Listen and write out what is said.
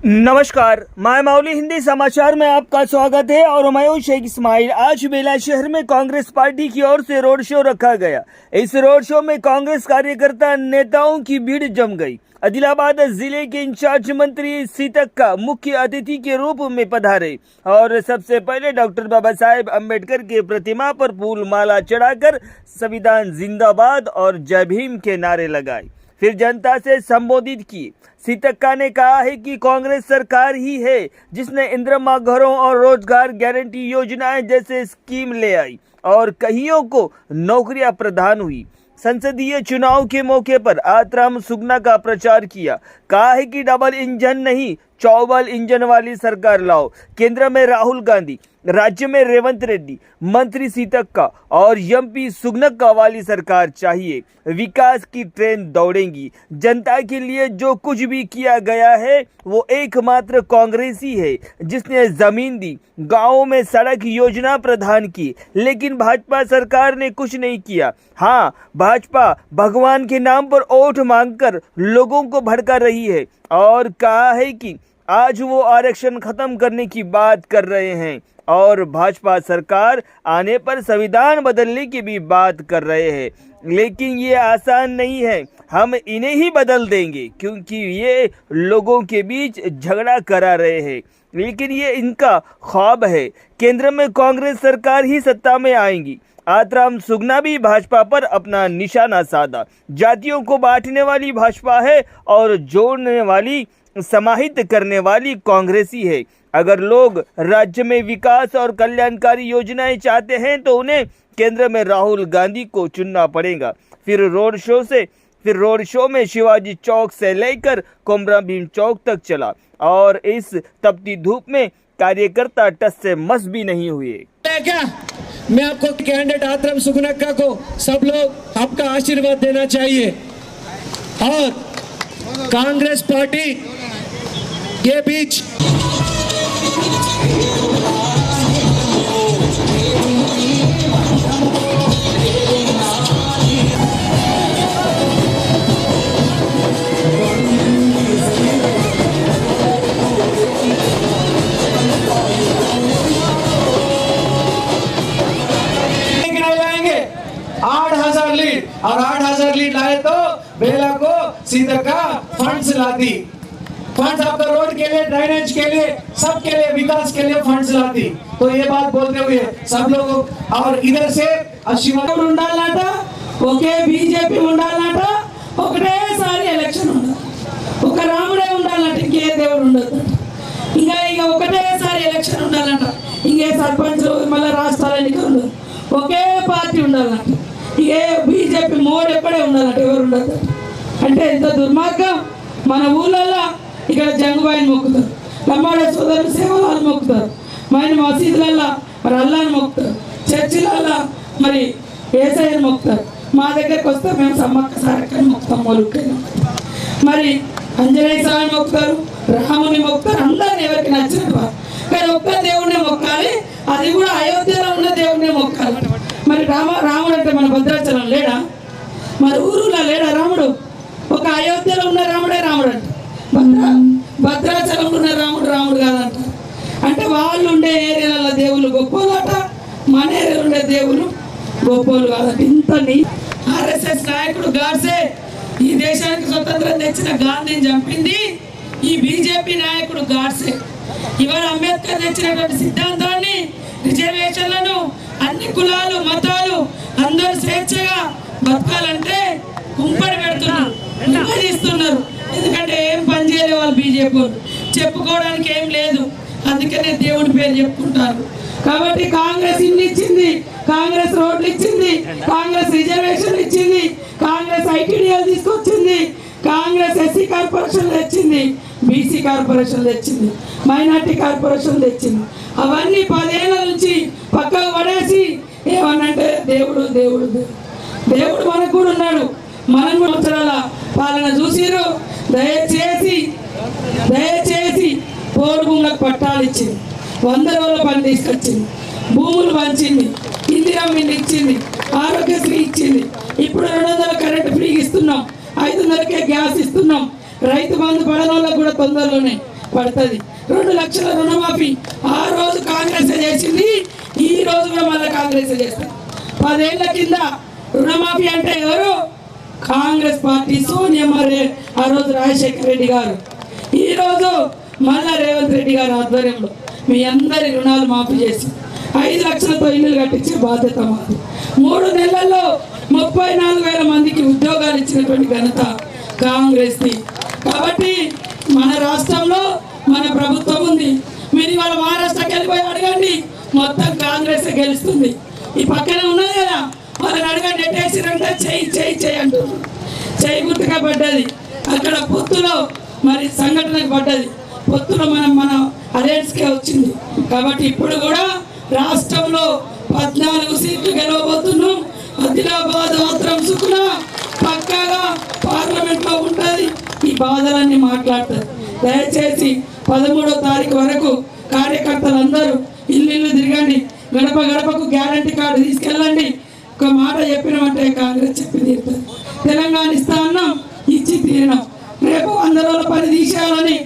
नमस्कार, मैं मौली हिंदी समाचार में आपका स्वागत है और मैं हूं शेख इस्माइल। आज बेला शहर में कांग्रेस पार्टी की ओर से रोड शो रखा गया। इस रोड शो में कांग्रेस कार्यकर्ता नेताओं की भीड़ जम गई। आदिलाबाद जिले के इंचार्ज मंत्री सीतक्का मुख्य अतिथि के रूप में पधारे और सबसे पहले डॉक्टर बाबा साहेब अम्बेडकर के प्रतिमा पर फूल माला चढ़ाकर संविधान जिंदाबाद और जय भीम के नारे लगाए। फिर जनता से संबोधित किए। सीतक्का ने कहा है कि कांग्रेस सरकार ही है जिसने इंदिरा घरों और रोजगार गारंटी योजनाएं जैसे स्कीम ले आई और कईयों को नौकरियां प्रदान हुई। संसदीय चुनाव के मौके पर आत्राम सुगना का प्रचार किया। कहा है कि डबल इंजन नहीं, चौबल इंजन वाली सरकार लाओ। केंद्र में राहुल गांधी, राज्य में रेवंत रेड्डी, मंत्री सीतक्का और एमपी सुगनक्का वाली सरकार चाहिए। विकास की ट्रेन दौड़ेंगी। जनता के लिए जो कुछ भी किया गया है वो एकमात्र कांग्रेस ही है जिसने जमीन दी, गांवों में सड़क योजना प्रदान की, लेकिन भाजपा सरकार ने कुछ नहीं किया। हाँ, भाजपा भगवान के नाम पर वोट मांगकर लोगों को भड़का रही है और कहा है कि आज वो आरक्षण खत्म करने की बात कर रहे हैं और भाजपा सरकार आने पर संविधान बदलने की भी बात कर रहे हैं। लेकिन ये आसान नहीं है। हम इन्हें ही बदल देंगे क्योंकि ये लोगों के बीच झगड़ा करा रहे हैं, लेकिन ये इनका ख्वाब है। केंद्र में कांग्रेस सरकार ही सत्ता में आएगी। आत्राम सुगना भी भाजपा पर अपना निशाना साधा। जातियों को बांटने वाली भाजपा है और जोड़ने वाली, समाहित करने वाली कांग्रेस ही है। अगर लोग राज्य में विकास और कल्याणकारी योजनाएं चाहते हैं तो उन्हें केंद्र में राहुल गांधी को चुनना पड़ेगा। फिर रोड शो में शिवाजी चौक से लेकर कोमरा भीम चौक तक चला और इस तपती धूप में कार्यकर्ता टस से मस भी नहीं हुए। क्या मैं आपको कैंडिडेट आत्राम सुगनक्का को सब लोग आपका आशीर्वाद देना चाहिए और कांग्रेस पार्टी के बीच लीड और 8,000 लीड लाए तो बेला को सीतक्का फंड्स ला दी। फंड्स आपका रोड के लिए, ड्रेनेज के लिए, सबके लिए, विकास के लिए फंड्स लाती। तो ये बात बोलते हुए सब लोग और इधर से शिवराम ఉండాలంట, ఒకే బీజేపీ ఉండాలంట, ఒకటేసారి ఎలక్షన్ ఉండాలి, ఒక రాముడే ఉండాలంట, ఇంకే దేవుడు ఉండదు, ఇంకా ఒకటేసారి ఎలక్షన్ ఉండాలంట, ఇంకే సర్పంచ్ మళ్ళీ రాష్ట్రాల ఎన్నికలు ఉండదు, ఒకే పార్టీ ఉండాలంట, ఇదే బీజేపీ మోడ్ ఎక్కడే ఉండాలంట, ఎవరు ఉండదు అంటే ఎంత దుర్మార్గం. మన ఊళ్ళల్లో ఇక్కడ జంగుబాయిని మొక్కుతారు, లంబాడ సోదరులు సేవలను మొక్కుతారు, మరి మసీదులలో మరి అల్లాని మొక్కుతారు, చర్చిలలో మరి ఏసఐని మొక్కుతారు. మా దగ్గరికి వస్తే మేము సమ్మక్క సారక్కని మొక్కుతాం, మొలుక్కని మరి ఆంజనేయ స్వామిని మొక్కుతారు, రాముని మొక్కుతారు, అందరిని ఎవరికి నచ్చినట్టు వారు. కానీ ఒక్క దేవుడినే మొక్కాలి, అది కూడా అయోధ్యలో ఉన్న దేవుడినే మొక్కాలి. మరి రాముడు అంటే మన భద్రాచలం లేడా, మరి ఊరులో లేడా రాముడు? ఒక అయోధ్యలో ఉన్న రాముడే రాముడు అంటే, భద్రాచలంలో ఉన్న రాముడు రాముడు కాదంట. అంటే వాళ్ళు ఉండే ఏరియాలలో దేవుళ్ళు గొప్పలట, మన ఏరియాలో ఉండే దేవుళ్ళు గొప్పలు కాదంట. ఇంతని ఆర్ఎస్ఎస్ నాయకుడు గాడ్సే ఈ దేశానికి స్వతంత్రం తెచ్చిన గాంధీని చంపింది ఈ బీజేపీ నాయకుడు గాడ్సే. ఇవాళ అంబేద్కర్ తెచ్చినటువంటి సిద్ధాంతాన్ని, రిజర్వేషన్లను, అన్ని కులాలు మతాలు అందరూ స్వేచ్ఛగా బతకాలంటే కుంపడి పెడుతున్నారు, విభజిస్తున్నారు. ఎందుకంటే ఏం పని చేయలే వాళ్ళు బీజేపీ, చెప్పుకోవడానికి ఏం లేదు, అందుకనే దేవుడి పేరు చెప్పుకుంటారు. కాబట్టి కాంగ్రెస్ ఇల్లు ఇచ్చింది, కాంగ్రెస్ రోడ్లు ఇచ్చింది, కాంగ్రెస్ రిజర్వేషన్లు ఇచ్చింది, కాంగ్రెస్ ఐటీడీఎల్ తీసుకొచ్చింది, కాంగ్రెస్ ఎస్సీ కార్పొరేషన్ తెచ్చింది, బీసీ కార్పొరేషన్ తెచ్చింది, మైనార్టీ కార్పొరేషన్ తెచ్చింది. అవన్నీ 10 ఏళ్ల నుంచి పక్కకు పడేసి ఏమన్నంటే దేవుడు దేవుడు దేవుడు మనకు కూడా ఉన్నాడు. మనం సంవత్సరాల పాలన చూసిరు. దయచేసి పోడు భూములకు పట్టాలు ఇచ్చింది, 100 రోజుల పని తీసుకొచ్చింది, భూములు పంచింది, ఇందిరా మిల్లు ఇచ్చింది, ఆరోగ్యశ్రీ ఇచ్చింది, ఇప్పుడు 200 కరెంట్ ఫ్రీగా ఇస్తున్నాం, 500కే గ్యాస్ ఇస్తున్నాం, రైతు బంధు పడనోళ్ళకు కూడా తొందరలోనే పడుతుంది. 2 లక్షల రుణమాఫీ ఆ రోజు కాంగ్రెస్ చేసింది, ఈ రోజు కూడా మళ్ళీ కాంగ్రెస్ చేస్తుంది. 10 ఏళ్ల కింద రుణమాఫీ అంటే ఎవరు? కాంగ్రెస్ పార్టీ, సోనియా మరి ఆ రోజు రాజశేఖర రెడ్డి గారు, ఈ రోజు మళ్ళా రేవంత్ రెడ్డి గారు ఆధ్వర్యంలో మీ అందరి రుణాలు మాఫీ చేసి 5 లక్షలతో ఇల్లు కట్టించే బాధ్యత మాది. 3 నెలల్లో 34,000 మందికి ఉద్యోగాలు ఇచ్చినటువంటి ఘనత కాంగ్రెస్ది. కాబట్టి మన రాష్ట్రంలో మన ప్రభుత్వం ఉంది. మీరు ఇవాళ మహారాష్ట్రకి వెళ్ళిపోయి అడగండి, మొత్తం కాంగ్రెస్ గెలుస్తుంది. ఈ పక్కనే ఉన్నది కదా, వాళ్ళని అడగండి ఎట్టేసిరంటే చెయ్యి అంటున్నారు. చెయ్యి గుర్తుగా పడ్డది, అక్కడ పొత్తులో మరి సంఘటనకు పడ్డది, పొత్తులో మన అలయన్స్కే వచ్చింది. కాబట్టి ఇప్పుడు కూడా రాష్ట్రంలో 14 సీట్లు గెలవబోతున్నాం. ఆదిలాబాద్ మాత్రం సుకున పక్కాగా పార్లమెంట్లో ఉంటుంది. ఈ బాధలన్నీ మాట్లాడతారు. దయచేసి 13వ తారీఖు వరకు కార్యకర్తలందరూ ఇల్లు తిరగండి, గడప గడపకు గ్యారంటీ కార్డు తీసుకెళ్ళండి. ఒక మాట చెప్పినామంటే కాంగ్రెస్ చెప్పి తీరుతుంది. తెలంగాణ ఇస్తా అన్నాం, ఇచ్చి తీరినాం. రేపు 100 రోజుల పని తీసేయాలని